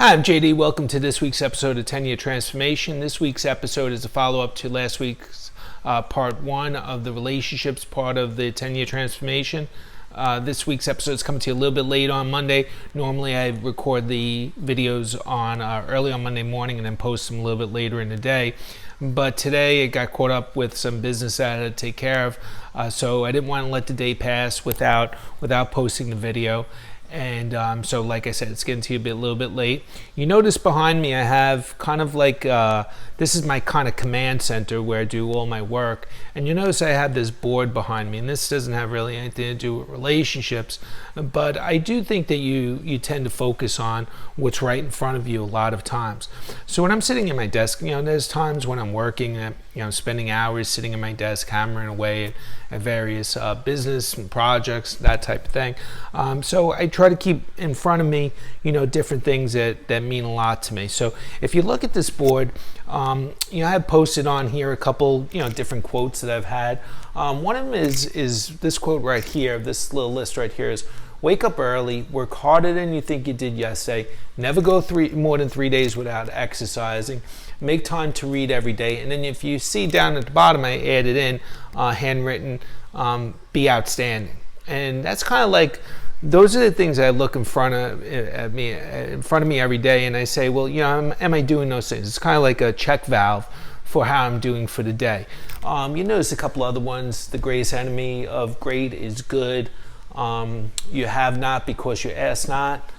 Hi, I'm JD. Welcome to this week's episode of 10-Year Transformation. This week's episode is a follow-up to last week's part one of the relationships part of the 10-Year Transformation. This week's episode is coming to you a little bit late on Monday. Normally I record the videos on early on Monday morning and then post them a little bit later in the day. But today I got caught up with some business that I had to take care of, so I didn't want to let the day pass without posting the video. And so like I said, it's getting to you a little bit late. You notice behind me I have kind of like, this is my kind of command center where I do all my work. And you notice I have this board behind me, and this doesn't have really anything to do with relationships, but I do think that you tend to focus on what's right in front of you a lot of times. So when I'm sitting at my desk, there's times when I'm working, spending hours sitting at my desk, hammering away at various business and projects, that type of thing. So I try to keep in front of me, different things that mean a lot to me. So if you look at this board, I have posted on here a couple, different quotes that I've had. One of them is this quote right here. This little list right here is: wake up early, work harder than you think you did yesterday, never go more than 3 days without exercising, make time to read every day. And then if you see down at the bottom, I added in handwritten, be outstanding. And that's kind of like, those are the things I look in front of me every day, and I say, well, am I doing those things? It's kind of like a check valve for how I'm doing for the day. You notice a couple other ones. The greatest enemy of great is good. You have not because you ask not.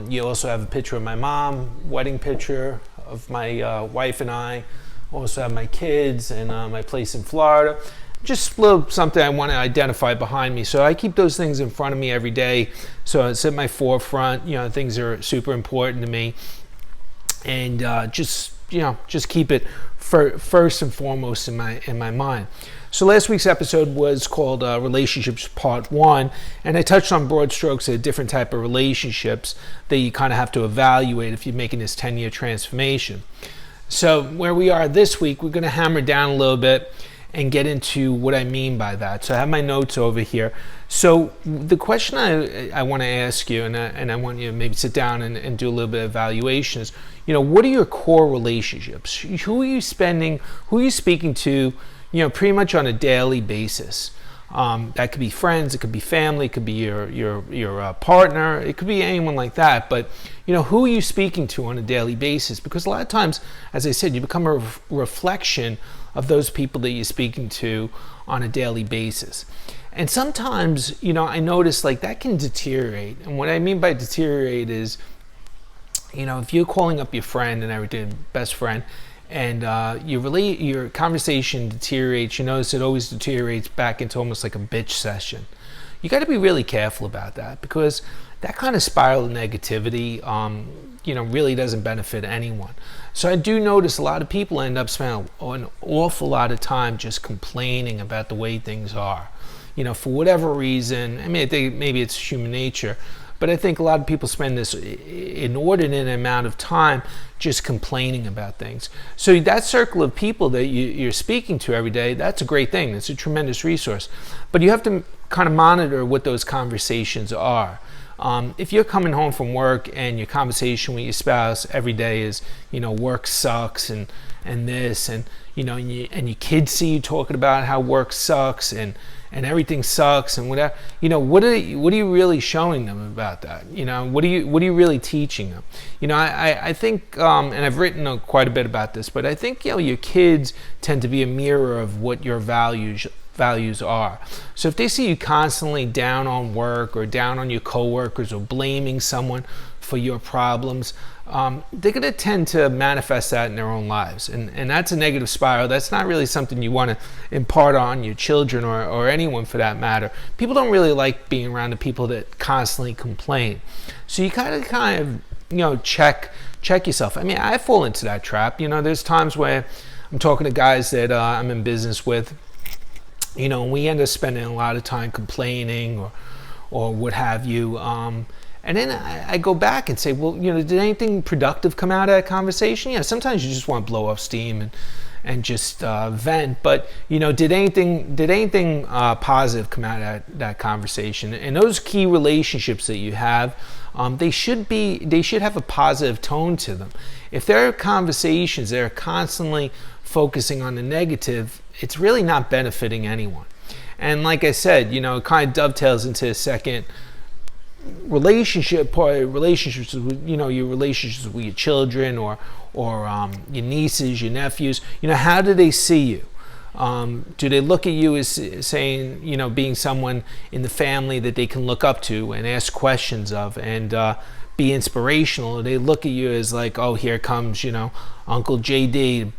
You also have a picture of my mom, wedding picture of my wife and I. Also have my kids and my place in Florida. Just a little something I want to identify behind me. So I keep those things in front of me every day. So it's at my forefront. Things are super important to me. And just keep it first and foremost in my mind. So last week's episode was called Relationships Part 1, and I touched on broad strokes of different type of relationships that you kind of have to evaluate if you're making this 10-year transformation. So where we are this week, we're going to hammer down a little bit and get into what I mean by that. So I have my notes over here. So the question I want to ask you, and I want you to maybe sit down and do a little bit of evaluation is, what are your core relationships? Who are you speaking to, pretty much on a daily basis? That could be friends, it could be family, it could be your partner, it could be anyone like that. But who are you speaking to on a daily basis? Because a lot of times, as I said, you become a reflection of those people that you're speaking to on a daily basis. And sometimes, I notice like that can deteriorate. And what I mean by deteriorate is, if you're calling up your friend and everything, best friend, and your conversation deteriorates, you notice it always deteriorates back into almost like a bitch session. You got to be really careful about that, because that kind of spiral of negativity, really doesn't benefit anyone. So I do notice a lot of people end up spending an awful lot of time just complaining about the way things are, for whatever reason. I mean, I think maybe it's human nature, but I think a lot of people spend this inordinate amount of time just complaining about things. So that circle of people that you're speaking to every day, that's a great thing. It's a tremendous resource. But you have to kind of monitor what those conversations are. If you're coming home from work and your conversation with your spouse every day is, work sucks and this, and your kids see you talking about how work sucks and everything sucks and whatever, what are you really showing them about that? What are you really teaching them? I think, and I've written quite a bit about this, but I think your kids tend to be a mirror of what your values are. So if they see you constantly down on work or down on your coworkers or blaming someone for your problems, they're going to tend to manifest that in their own lives. And that's a negative spiral. That's not really something you want to impart on your children or anyone for that matter. People don't really like being around the people that constantly complain. So you kind of check yourself. I mean, I fall into that trap. There's times where I'm talking to guys that I'm in business with, and we end up spending a lot of time complaining or what have you. And then I go back and say, well, did anything productive come out of that conversation? Sometimes you just want to blow off steam and just vent. But did anything positive come out of that conversation? And those key relationships that you have, they should have a positive tone to them. If there are conversations that are constantly focusing on the negative, it's really not benefiting anyone. And like I said, it kind of dovetails into a second relationships with, your relationships with your children or your nieces, your nephews. How do they see you? Do they look at you as saying, being someone in the family that they can look up to and ask questions of and be inspirational? Or they look at you as like, oh, here comes, Uncle JD,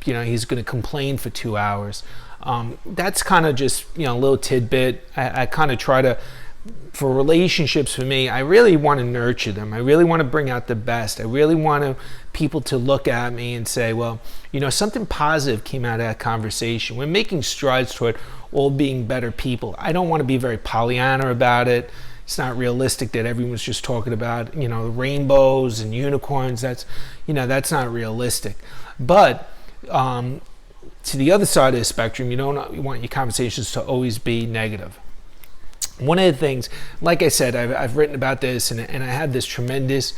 he's going to complain for 2 hours. That's kind of just, a little tidbit. I kind of try to, for relationships for me, I really want to nurture them. I really want to bring out the best. I really want people to look at me and say, well, something positive came out of that conversation. We're making strides toward all being better people. I don't want to be very Pollyanna about it. It's not realistic that everyone's just talking about, rainbows and unicorns. That's not realistic. But to the other side of the spectrum, you want your conversations to always be negative. One of the things, like I said, I've written about this, and I have this tremendous,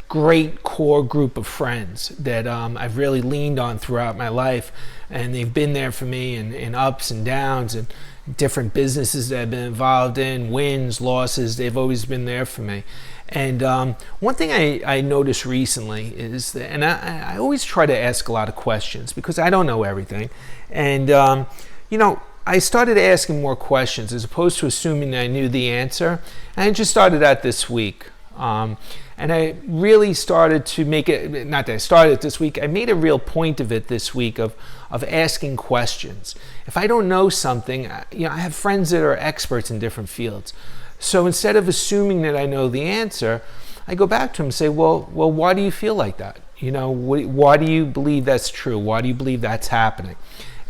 great core group of friends that I've really leaned on throughout my life, and they've been there for me in ups and downs and different businesses that I've been involved in, wins, losses. They've always been there for me. And one thing I noticed recently is that, and I always try to ask a lot of questions because I don't know everything, and I started asking more questions as opposed to assuming that I knew the answer. And I just started that this week. And I really started to make it, not that I started it this week, I made a real point of it this week of asking questions. If I don't know something, I have friends that are experts in different fields. So instead of assuming that I know the answer, I go back to them and say, well, why do you feel like that? Why do you believe that's true? Why do you believe that's happening?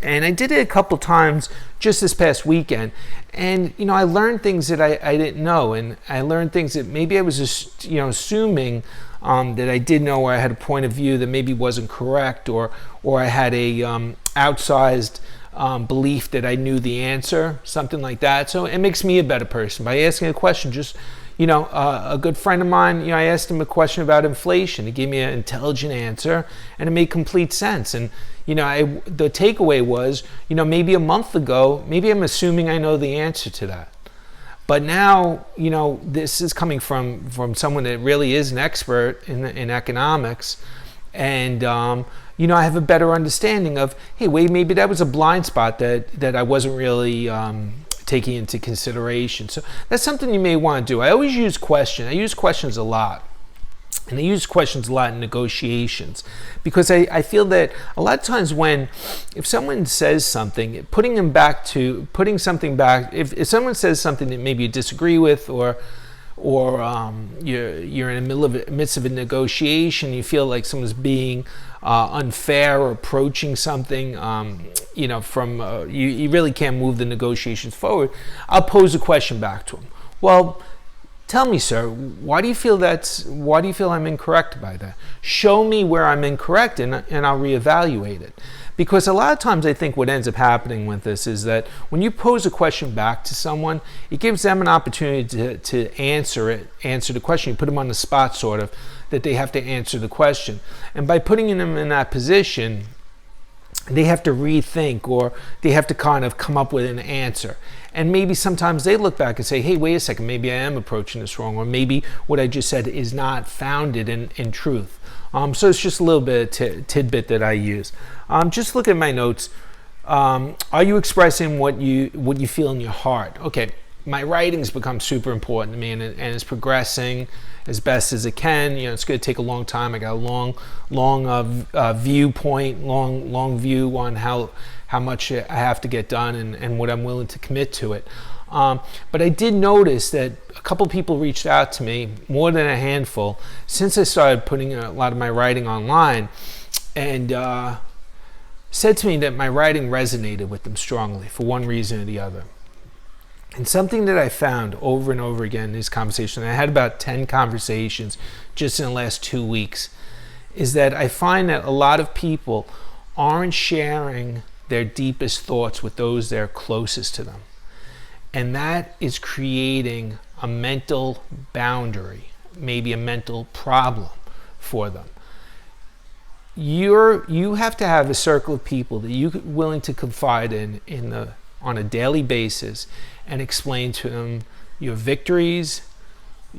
And I did it a couple times just this past weekend. And, I learned things that I didn't know. And I learned things that maybe I was just, assuming that I did know, or I had a point of view that maybe wasn't correct, or I had a outsized belief that I knew the answer, something like that. So it makes me a better person by asking a question. Just, a good friend of mine, I asked him a question about inflation. He gave me an intelligent answer, and it made complete sense. And, the takeaway was, maybe a month ago, maybe I'm assuming I know the answer to that. But now, this is coming from someone that really is an expert in economics. And, I have a better understanding of, hey, wait, maybe that was a blind spot that I wasn't really taking into consideration. So that's something you may want to do. I always use questions. I use questions a lot. And I use questions a lot in negotiations because I feel that a lot of times if someone says something, putting something back, if someone says something that maybe you disagree with, or you're in the midst of a negotiation, you feel like someone's being unfair or approaching something, you really can't move the negotiations forward, I'll pose a question back to them. Well, tell me, sir, why do you feel I'm incorrect by that? Show me where I'm incorrect, and I'll reevaluate it. Because a lot of times I think what ends up happening with this is that when you pose a question back to someone, it gives them an opportunity to answer the question. You put them on the spot, sort of, that they have to answer the question. And by putting them in that position, they have to rethink, or they have to kind of come up with an answer. And maybe sometimes they look back and say, hey, wait a second, maybe I am approaching this wrong, or maybe what I just said is not founded in truth. So it's just a little bit of tidbit that I use. Just look at my notes. Are you expressing what you feel in your heart? Okay, my writing's become super important to me, and it's progressing as best as it can. It's going to take a long time. I got a long viewpoint, long view on how much I have to get done and what I'm willing to commit to it. But I did notice that a couple people reached out to me, more than a handful, since I started putting a lot of my writing online, and said to me that my writing resonated with them strongly for one reason or the other. And something that I found over and over again in these conversations, I had about 10 conversations just in the last 2 weeks, is that I find that a lot of people aren't sharing their deepest thoughts with those that are closest to them. And that is creating a mental boundary maybe a mental problem for them. You have to have a circle of people that you're willing to confide on a daily basis and explain to them your victories,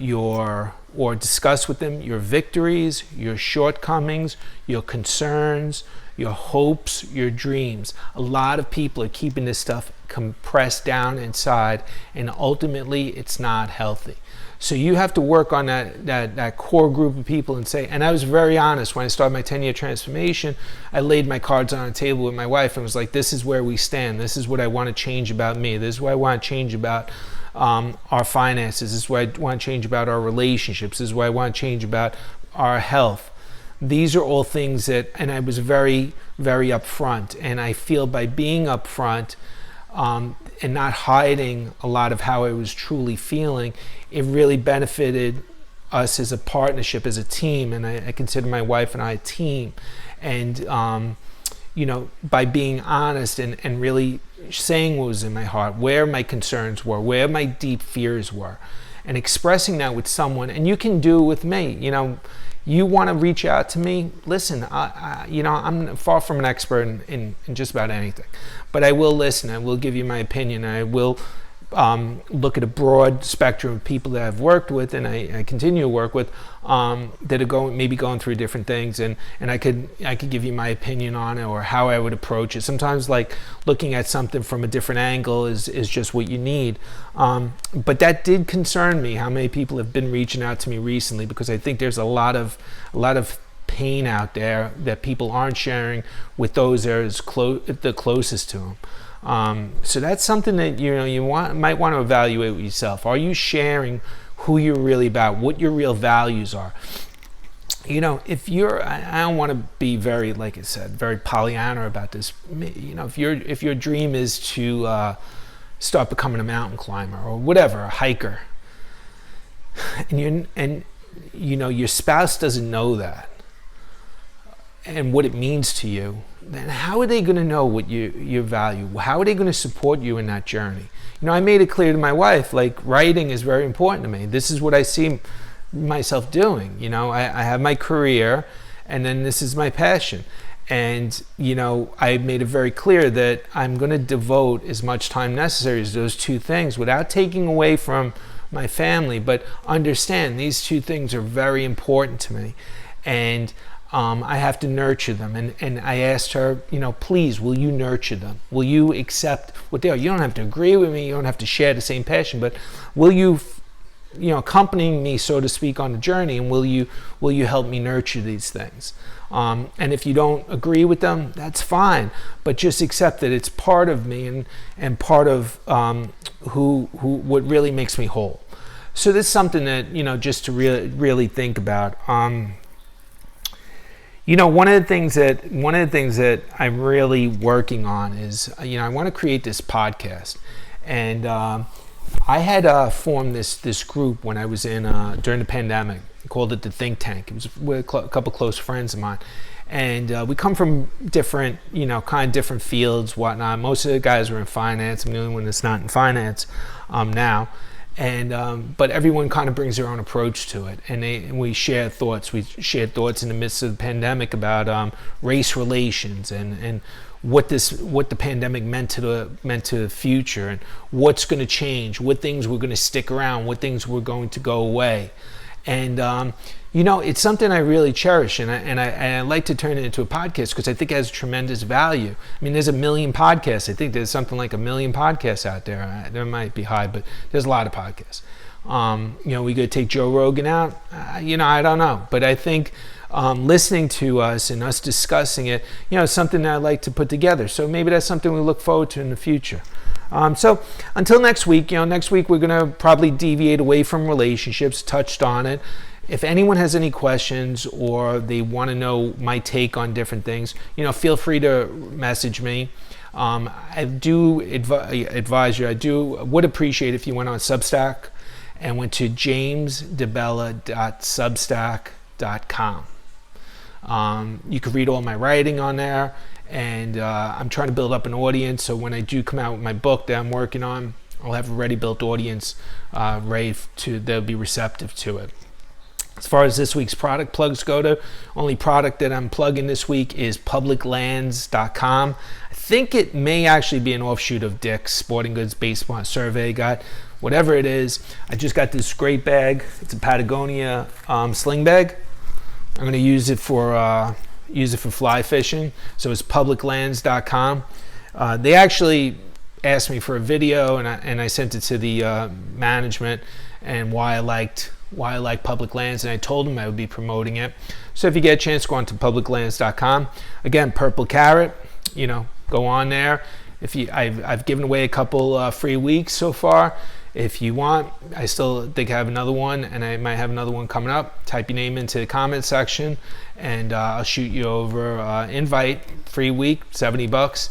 or discuss with them your victories, your shortcomings, your concerns, your hopes, your dreams. A lot of people are keeping this stuff compressed down inside, and ultimately it's not healthy. So you have to work on that core group of people and say, and I was very honest when I started my 10-year transformation. I laid my cards on the table with my wife and was like, this is where we stand. This is what I want to change about me. This is what I want to change about our finances. This is what I want to change about our relationships. This is what I want to change about our health. These are all things that, and I was very, very upfront. And I feel by being upfront and not hiding a lot of how I was truly feeling, it really benefited us as a partnership, as a team. And I consider my wife and I a team. And, by being honest and really saying what was in my heart, where my concerns were, where my deep fears were, and expressing that with someone. And you can do it with me. You want to reach out to me, listen, I'm far from an expert in just about anything, but I will listen. I will give you my opinion. I will look at a broad spectrum of people that I've worked with, and I continue to work with, that are maybe going through different things, and I could give you my opinion on it or how I would approach it. Sometimes like looking at something from a different angle is just what you need. But that did concern me, how many people have been reaching out to me recently, because I think there's a lot of pain out there that people aren't sharing with those that are the closest to them. So that's something that might want to evaluate with yourself. Are you sharing who you're really about, what your real values are? If I don't want to be very, like I said, very Pollyanna about this. If your dream is to start becoming a mountain climber or whatever, a hiker, and your spouse doesn't know that and what it means to you, then how are they going to know what you value? How are they going to support you in that journey? I made it clear to my wife, like, writing is very important to me. This is what I see myself doing. I have my career, and then this is my passion. And, I made it very clear that I'm going to devote as much time necessary as those two things without taking away from my family, but understand these two things are very important to me. And I have to nurture them. And I asked her, please, will you nurture them? Will you accept what they are? You don't have to agree with me. You don't have to share the same passion, but will you, accompany me, so to speak, on the journey? And will you help me nurture these things? And if you don't agree with them, that's fine. But just accept that it's part of me and part of what really makes me whole. So this is something that, just to really think about. One of the things that I'm really working on is, I want to create this podcast, and I had formed this group when I was in during the pandemic. I called it the Think Tank. It was with a couple close friends of mine, and we come from different, kind of different fields, whatnot. Most of the guys were in finance. I'm the only one that's not in finance now. And but everyone kind of brings their own approach to it, and we share thoughts. We shared thoughts in the midst of the pandemic about race relations and what the pandemic meant to the future, and what's going to change, what things were going to stick around, what things were going to go away. And it's something I really cherish, and I like to turn it into a podcast because I think it has tremendous value. I mean, there's a million podcasts. I think there's something like 1 million podcasts out there. There might be high, but there's a lot of podcasts. We could take Joe Rogan out. I don't know, but I think listening to us and us discussing it, is something that I like to put together. So maybe that's something we look forward to in the future. So until next week, next week we're going to probably deviate away from relationships, touched on it. If anyone has any questions or they want to know my take on different things, feel free to message me. I do advise you, would appreciate if you went on Substack and went to jamesdebella.substack.com. You can read all my writing on there. And I'm trying to build up an audience, so when I do come out with my book that I'm working on, I'll have a ready-built audience they'll be receptive to it. As far as this week's product plugs go to, only product that I'm plugging this week is publiclands.com. I think it may actually be an offshoot of Dick's Sporting Goods Baseball Survey Guide. Whatever it is, I just got this great bag. It's a Patagonia sling bag. I'm going to use it for fly fishing. So it's publiclands.com. They actually asked me for a video, and I sent it to the management and why I liked Public Lands, and I told them I would be promoting it. So if you get a chance, go on to publiclands.com. Again, Purple Carrot, go on there. I've given away a couple free weeks so far. If you want, I still think I have another one, and I might have another one coming up. Type your name into the comment section, and I'll shoot you over invite. Free week, $70.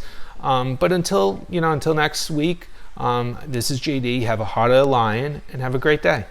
But until next week, this is JD. Have a heart of a lion, and have a great day.